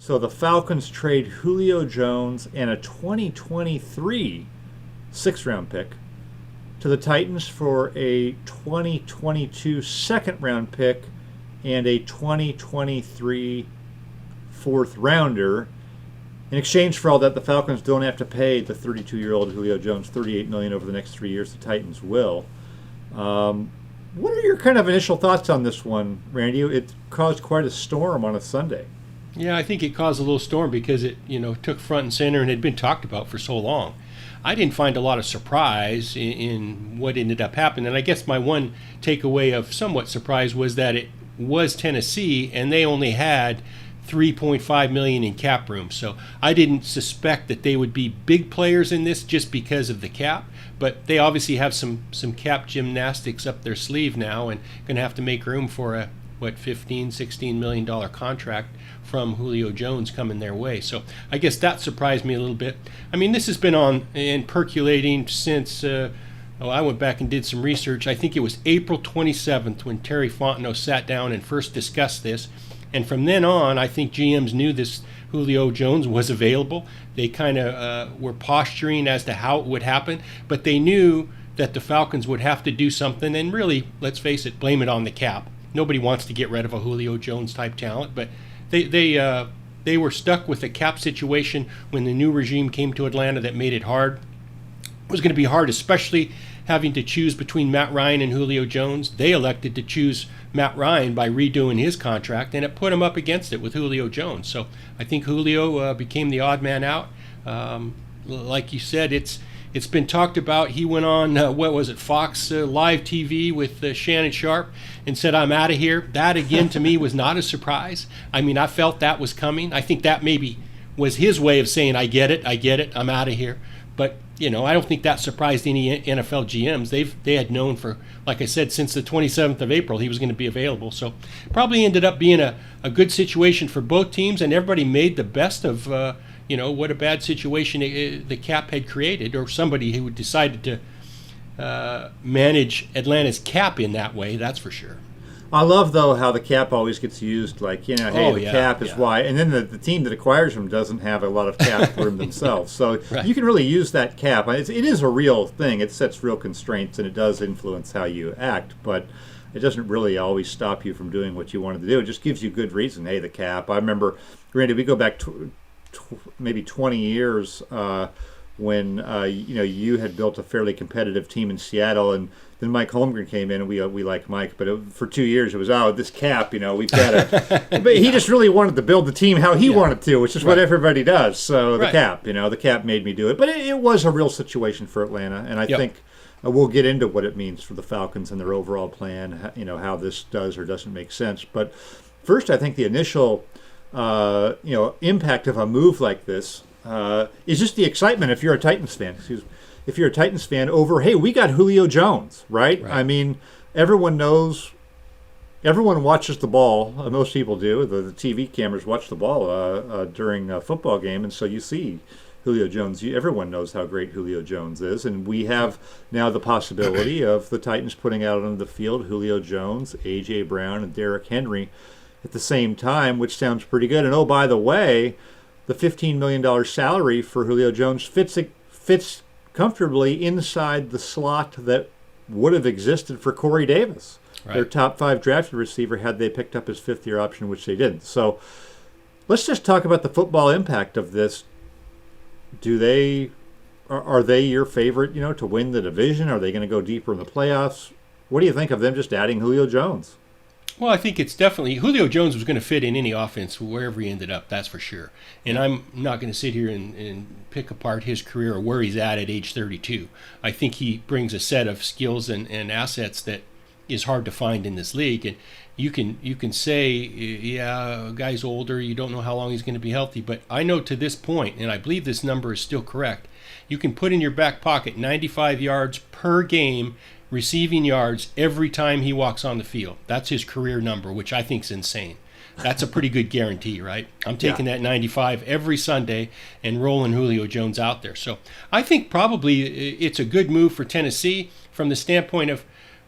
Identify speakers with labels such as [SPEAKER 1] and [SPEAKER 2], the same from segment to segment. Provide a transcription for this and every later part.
[SPEAKER 1] So the Falcons trade Julio Jones and a 2023 sixth-round pick to the Titans for a 2022 second-round pick and a 2023 fourth-rounder. In exchange for all that, the Falcons don't have to pay the 32-year-old Julio Jones $38 million over the next 3 years. The Titans will. What are your kind of initial thoughts on this one, Randy? It caused quite a storm on a Sunday.
[SPEAKER 2] Yeah, I think it caused a little storm because it, took front and center and had been talked about for so long. I didn't find a lot of surprise in what ended up happening. And I guess my one takeaway of somewhat surprise was that it was Tennessee and they only had $3.5 million in cap room. So I didn't suspect that they would be big players in this just because of the cap. But they obviously have some cap gymnastics up their sleeve now and going to have to make room for a, $15-16 million contract from Julio Jones coming their way. So I guess that surprised me a little bit. I mean, this has been on and percolating since, I went back and did some research. I think it was April 27th when Terry Fontenot sat down and first discussed this. And from then on, I think GMs knew this Julio Jones was available. They kind of were posturing as to how it would happen, but they knew that the Falcons would have to do something and really, let's face it, blame it on the cap. Nobody wants to get rid of a Julio Jones type talent, but they were stuck with a cap situation when the new regime came to Atlanta that made it hard. It was going to be hard, especially having to choose between Matt Ryan and Julio Jones. They elected to choose Matt Ryan by redoing his contract, and it put him up against it with Julio Jones. So I think Julio became the odd man out. Like you said, it's been talked about. He went on, Fox Live TV with Shannon Sharp and said, "I'm out of here." That, again, to me was not a surprise. I mean, I felt that was coming. I think that maybe was his way of saying, I get it, I'm out of here. But, I don't think that surprised any NFL GMs. They had known for, like I said, since the 27th of April he was going to be available. So probably ended up being a good situation for both teams, and everybody made the best of what a bad situation the cap had created, or somebody who decided to manage Atlanta's cap in that way, that's for sure.
[SPEAKER 1] I love, though, how the cap always gets used, like, cap is why. And then the team that acquires them doesn't have a lot of cap room themselves. So right. You can really use that cap. It is a real thing. It sets real constraints, and it does influence how you act. But it doesn't really always stop you from doing what you wanted to do. It just gives you good reason. Hey, the cap. I remember, Randy, we go back maybe 20 years when you had built a fairly competitive team in Seattle, and then Mike Holmgren came in, and we like Mike, but for 2 years it was this cap, we've got to. But he just really wanted to build the team how he wanted to, which is what everybody does. So the cap, the cap made me do it, but it was a real situation for Atlanta, and I think we'll get into what it means for the Falcons and their overall plan, how this does or doesn't make sense. But first, I think the initial impact of a move like this is just the excitement if you're a Titans fan. If you're a Titans fan over, hey, we got Julio Jones, right? I mean, everyone knows, everyone watches the ball. Most people do. The TV cameras watch the ball during a football game, and so you see Julio Jones. Everyone knows how great Julio Jones is, and we have now the possibility of the Titans putting out on the field Julio Jones, A.J. Brown, and Derrick Henry at the same time, which sounds pretty good. And, oh, by the way, the $15 million salary for Julio Jones fits comfortably inside the slot that would have existed for Corey Davis, their top 5 drafted receiver, had they picked up his fifth-year option, which they didn't. So let's just talk about the football impact of this. Are they your favorite, to win the division? Are they going to go deeper in the playoffs? What do you think of them just adding Julio Jones?
[SPEAKER 2] Well, I think it's definitely, Julio Jones was going to fit in any offense wherever he ended up, that's for sure. And I'm not going to sit here and pick apart his career or where he's at age 32. I think he brings a set of skills and assets that is hard to find in this league. And you can say, yeah, a guy's older, you don't know how long he's going to be healthy. But I know to this point, and I believe this number is still correct, you can put in your back pocket 95 yards per game receiving yards every time he walks on the field. That's his career number, which I think is insane. That's a pretty good guarantee, right? I'm taking that 95 every Sunday and rolling Julio Jones out there. So I think probably it's a good move for Tennessee from the standpoint of,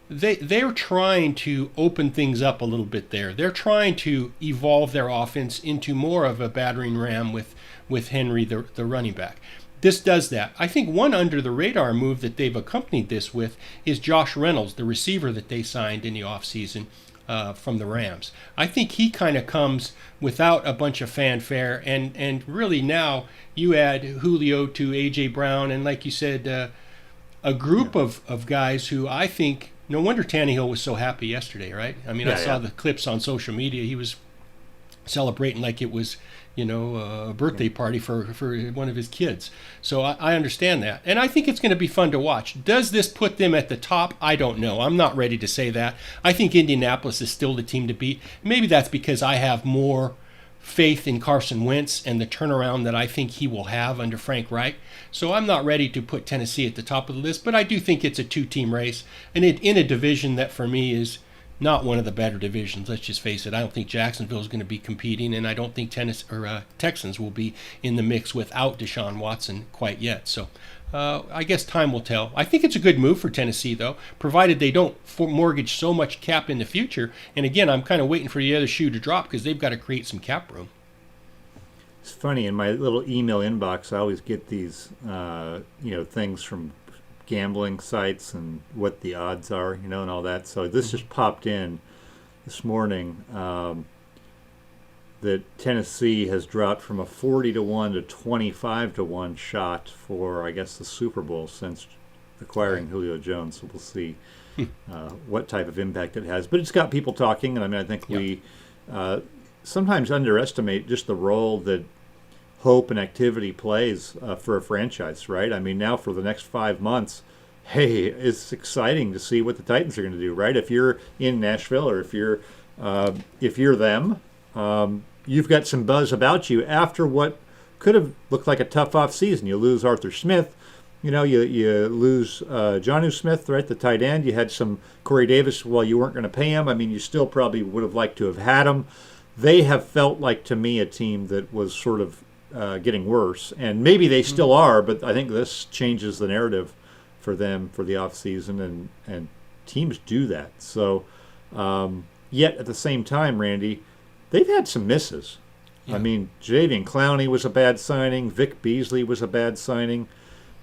[SPEAKER 2] they're trying to open things up a little bit there. They're trying to evolve their offense into more of a battering ram with Henry, the running back. This does that. I think one under-the-radar move that they've accompanied this with is Josh Reynolds, the receiver that they signed in the offseason from the Rams. I think he kind of comes without a bunch of fanfare, and really now you add Julio to A.J. Brown, and like you said, a group of guys who I think, no wonder Tannehill was so happy yesterday, right? I mean, I saw the clips on social media. He was celebrating like it was, a birthday party for one of his kids. So I understand that. And I think it's going to be fun to watch. Does this put them at the top? I don't know. I'm not ready to say that. I think Indianapolis is still the team to beat. Maybe that's because I have more faith in Carson Wentz and the turnaround that I think he will have under Frank Reich. So I'm not ready to put Tennessee at the top of the list, but I do think it's a two-team race, and in a division that for me is not one of the better divisions. Let's just face it. I don't think Jacksonville is going to be competing, and I don't think Texans will be in the mix without Deshaun Watson quite yet. So I guess time will tell. I think it's a good move for Tennessee, though, provided they don't mortgage so much cap in the future. And again, I'm kind of waiting for the other shoe to drop because they've got to create some cap room.
[SPEAKER 1] It's funny, in my little email inbox, I always get these, things from gambling sites and what the odds are, and all that. So this just popped in this morning that Tennessee has dropped from a 40-1 to 25-1 shot for, I guess, the Super Bowl since acquiring Julio Jones. So we'll see what type of impact it has. But it's got people talking, and I think we sometimes underestimate just the role that hope and activity plays for a franchise, right? I mean, now for the next 5 months, hey, it's exciting to see what the Titans are going to do, right? If you're in Nashville or if you're them, you've got some buzz about you after what could have looked like a tough offseason. You lose Arthur Smith, you lose Jonnu Smith, right, the tight end. You had some Corey Davis. Well, you weren't going to pay him. I mean, you still probably would have liked to have had him. They have felt like, to me, a team that was sort of getting worse, and maybe they still are, but I think this changes the narrative for them for the offseason, and teams do that. So, yet at the same time, Randy, they've had some misses. Yeah. I mean, Jadeveon Clowney was a bad signing. Vic Beasley was a bad signing.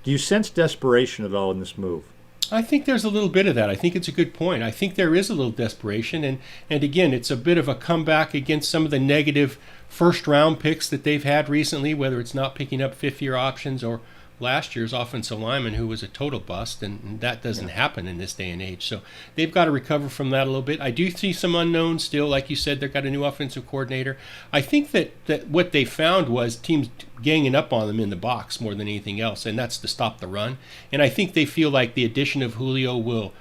[SPEAKER 1] Do you sense desperation at all in this move?
[SPEAKER 2] I think there's a little bit of that. I think it's a good point. I think there is a little desperation, and again, it's a bit of a comeback against some of the negative first-round picks that they've had recently, whether it's not picking up fifth-year options or last year's offensive lineman who was a total bust, and that doesn't happen in this day and age. So they've got to recover from that a little bit. I do see some unknowns still. Like you said, they've got a new offensive coordinator. I think that what they found was teams ganging up on them in the box more than anything else, and that's to stop the run. And I think they feel like the addition of Julio will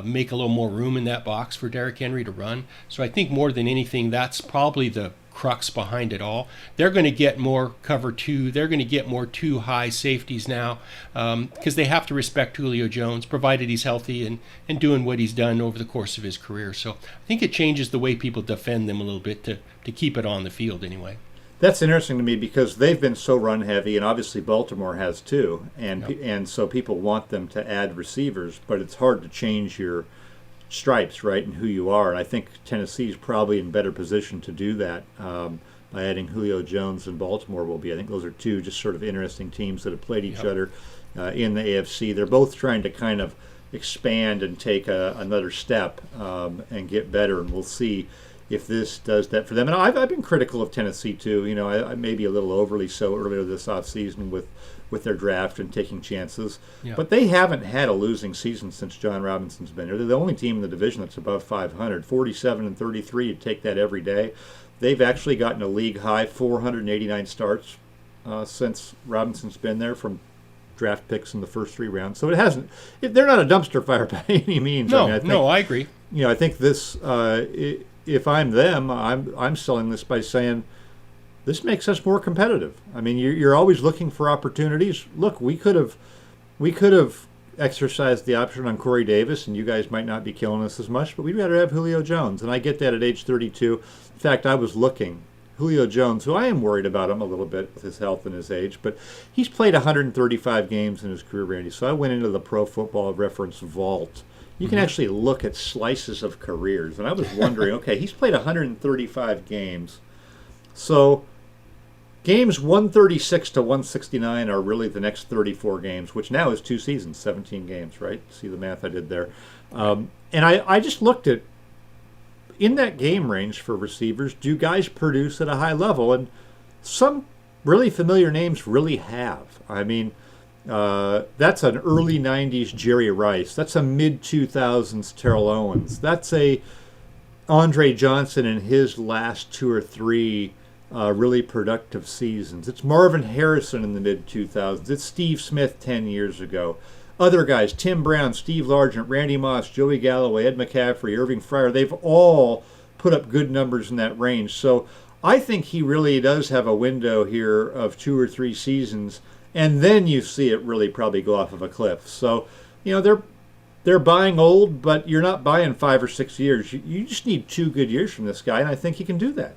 [SPEAKER 2] make a little more room in that box for Derrick Henry to run. So I think more than anything, that's probably the crux behind it all. They're going to get more cover two. They're going to get more two high safeties now because they have to respect Julio Jones, provided he's healthy and doing what he's done over the course of his career. So I think it changes the way people defend them a little bit to keep it on the field anyway.
[SPEAKER 1] That's interesting to me because they've been so run heavy, and obviously Baltimore has too, and so people want them to add receivers, but it's hard to change your stripes, right, and who you are. And I think Tennessee's probably in better position to do that by adding Julio Jones than Baltimore will be. I think those are two just sort of interesting teams that have played each other in the AFC. They're both trying to kind of expand and take another step and get better, and we'll see if this does that for them. And I've been critical of Tennessee too. I may be a little overly so earlier this offseason with their draft and taking chances. Yeah. But they haven't had a losing season since John Robinson's been here. They're the only team in the division that's above 500. 47-33, you'd take that every day. They've actually gotten a league high 489 starts since Robinson's been there from draft picks in the first 3 rounds. So they're not a dumpster fire by any means.
[SPEAKER 2] No, I agree.
[SPEAKER 1] I think this, if I'm them, I'm selling this by saying, this makes us more competitive. I mean, you're always looking for opportunities. Look, we could have exercised the option on Corey Davis, and you guys might not be killing us as much, but we'd rather have Julio Jones, and I get that at age 32. In fact, I was looking. Julio Jones, who I am worried about him a little bit with his health and his age, but he's played 135 games in his career, Randy. So I went into the Pro Football Reference vault you can actually look at slices of careers. And I was wondering, okay, he's played 135 games. So games 136 to 169 are really the next 34 games, which now is 2 seasons, 17 games, right? See the math I did there. And I just looked at, in that game range for receivers, do guys produce at a high level? And some really familiar names really have. I mean, that's an early 90s Jerry Rice. That's a mid-2000s Terrell Owens. That's a Andre Johnson in his last 2 or 3 really productive seasons. It's Marvin Harrison in the mid-2000s. It's Steve Smith 10 years ago. Other guys, Tim Brown, Steve Largent, Randy Moss, Joey Galloway, Ed McCaffrey, Irving Fryer, they've all put up good numbers in that range. So I think he really does have a window here of 2 or 3 seasons, and then you see it really probably go off of a cliff. So, they're buying old, but you're not buying 5 or 6 years. You just need 2 good years from this guy, and I think he can do that.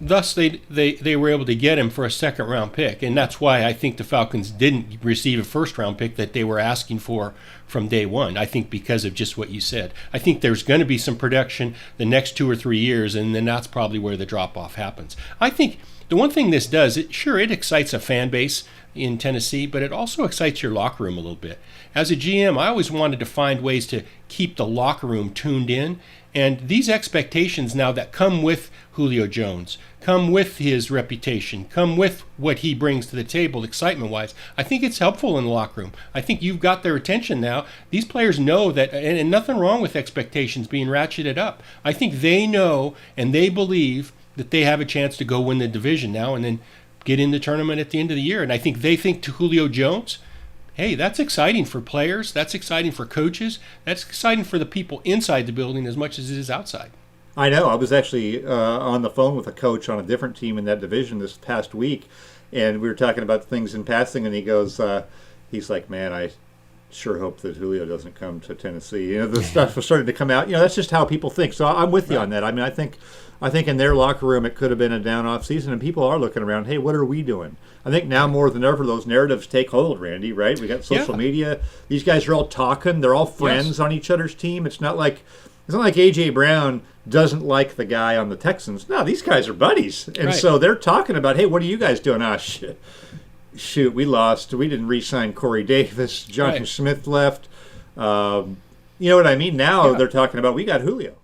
[SPEAKER 2] Thus, they were able to get him for a second-round pick, and that's why I think the Falcons didn't receive a first-round pick that they were asking for from day one. I think because of just what you said. I think there's going to be some production the next 2 or 3 years, and then that's probably where the drop-off happens. I think the one thing this does, it excites a fan base in Tennessee, but it also excites your locker room a little bit. As a GM, I always wanted to find ways to keep the locker room tuned in, and these expectations now that come with Julio Jones, come with his reputation, come with what he brings to the table excitement-wise, I think it's helpful in the locker room. I think you've got their attention now. These players know that, and nothing wrong with expectations being ratcheted up. I think they know and they believe that they have a chance to go win the division now and then get in the tournament at the end of the year. And I think they think to Julio Jones, hey, that's exciting for players, that's exciting for coaches, that's exciting for the people inside the building as much as it is outside.
[SPEAKER 1] I know. I was actually on the phone with a coach on a different team in that division this past week, and we were talking about things in passing, and he goes, he's like, man, I sure hope that Julio doesn't come to Tennessee. The stuff was starting to come out. That's just how people think. So I'm with you on that. I mean, I think in their locker room it could have been a down off season, and people are looking around, hey, what are we doing? I think now more than ever those narratives take hold, Randy, right? We got social media. These guys are all talking. They're all friends on each other's team. It's not like A.J. Brown doesn't like the guy on the Texans. No, these guys are buddies. And so they're talking about, hey, what are you guys doing? Shoot, we lost. We didn't re-sign Corey Davis. Jonathan Smith left. You know what I mean? Now they're talking about, we got Julio.